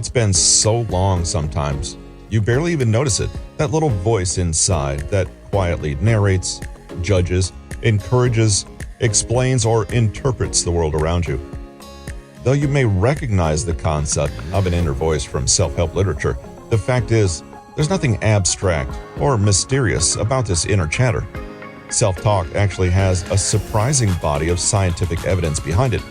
It's been so long sometimes, you barely even notice it. That little voice inside that quietly narrates, judges, encourages, explains, or interprets the world around you. Though you may recognize the concept of an inner voice from self-help literature, the fact is, there's nothing abstract or mysterious about this inner chatter. Self-talk actually has a surprising body of scientific evidence behind it,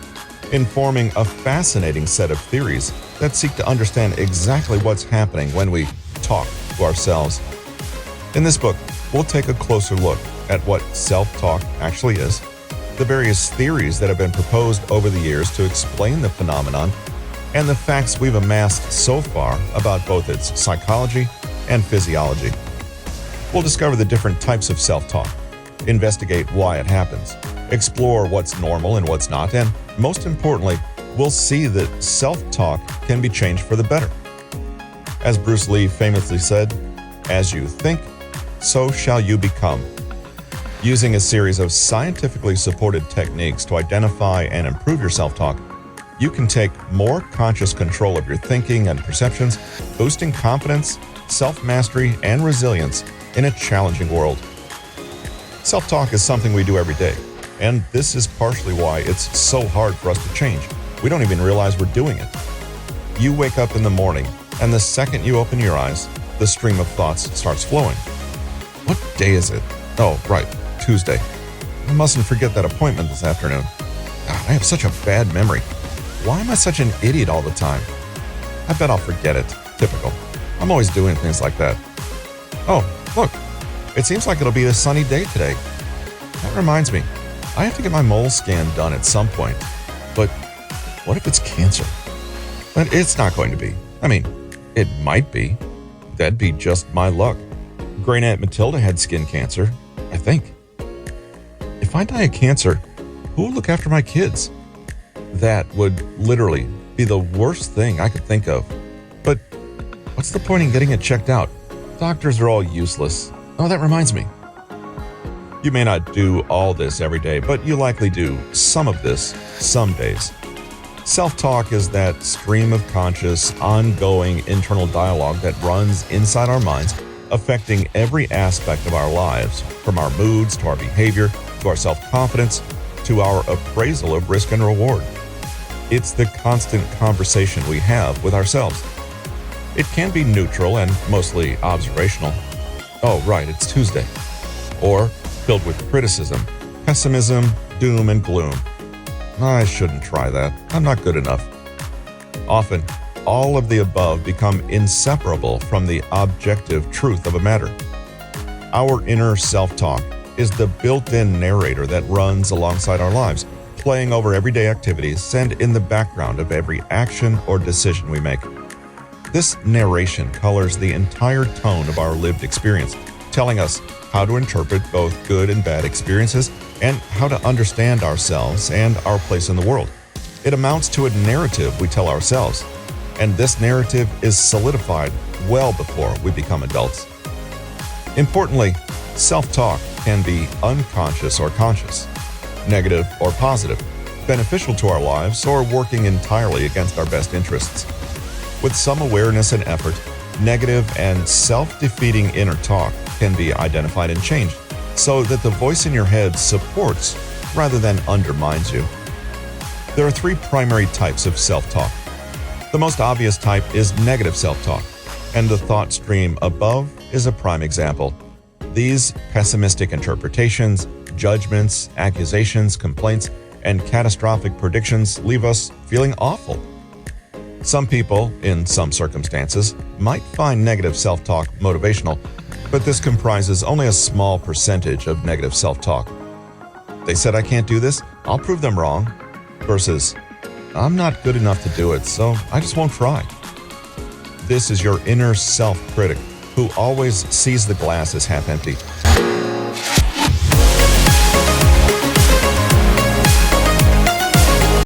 informing a fascinating set of theories that seek to understand exactly what's happening when we talk to ourselves. In this book, we'll take a closer look at what self-talk actually is, the various theories that have been proposed over the years to explain the phenomenon, and the facts we've amassed so far about both its psychology and physiology. We'll discover the different types of self-talk, investigate why it happens, explore what's normal and what's not, and most importantly, we'll see that self-talk can be changed for the better. As Bruce Lee famously said, "As you think, so shall you become." Using a series of scientifically supported techniques to identify and improve your self-talk, you can take more conscious control of your thinking and perceptions, boosting confidence, self-mastery, and resilience in a challenging world. Self-talk is something we do every day, and this is partially why it's so hard for us to change. We don't even realize we're doing it. You wake up in the morning, and the second you open your eyes, the stream of thoughts starts flowing. What day is it? Oh, right, Tuesday. I mustn't forget that appointment this afternoon. God, I have such a bad memory. Why am I such an idiot all the time? I bet I'll forget it. Typical. I'm always doing things like that. Oh, look. It seems like it'll be a sunny day today. That reminds me, I have to get my mole scan done at some point. But what if it's cancer? But it's not going to be. I mean, it might be. That'd be just my luck. Great Aunt Matilda had skin cancer, I think. If I die of cancer, who will look after my kids? That would literally be the worst thing I could think of. But what's the point in getting it checked out? Doctors are all useless. Oh, that reminds me. You may not do all this every day, but you likely do some of this some days. Self-talk is that stream of conscious, ongoing internal dialogue that runs inside our minds, affecting every aspect of our lives, from our moods to our behavior, to our self-confidence, to our appraisal of risk and reward. It's the constant conversation we have with ourselves. It can be neutral and mostly observational. Oh, right, it's Tuesday. Or filled with criticism, pessimism, doom, and gloom. I shouldn't try that. I'm not good enough. Often, all of the above become inseparable from the objective truth of a matter. Our inner self-talk is the built-in narrator that runs alongside our lives, playing over everyday activities and in the background of every action or decision we make. This narration colors the entire tone of our lived experience, telling us how to interpret both good and bad experiences and how to understand ourselves and our place in the world. It amounts to a narrative we tell ourselves, and this narrative is solidified well before we become adults. Importantly, self-talk can be unconscious or conscious, negative or positive, beneficial to our lives or working entirely against our best interests. With some awareness and effort, negative and self-defeating inner talk can be identified and changed so that the voice in your head supports rather than undermines you. There are three primary types of self-talk. The most obvious type is negative self-talk, and the thought stream above is a prime example. These pessimistic interpretations, judgments, accusations, complaints, and catastrophic predictions leave us feeling awful. Some people, in some circumstances, might find negative self-talk motivational, but this comprises only a small percentage of negative self-talk. They said I can't do this, I'll prove them wrong, versus I'm not good enough to do it, so I just won't try. This is your inner self-critic who always sees the glass as half empty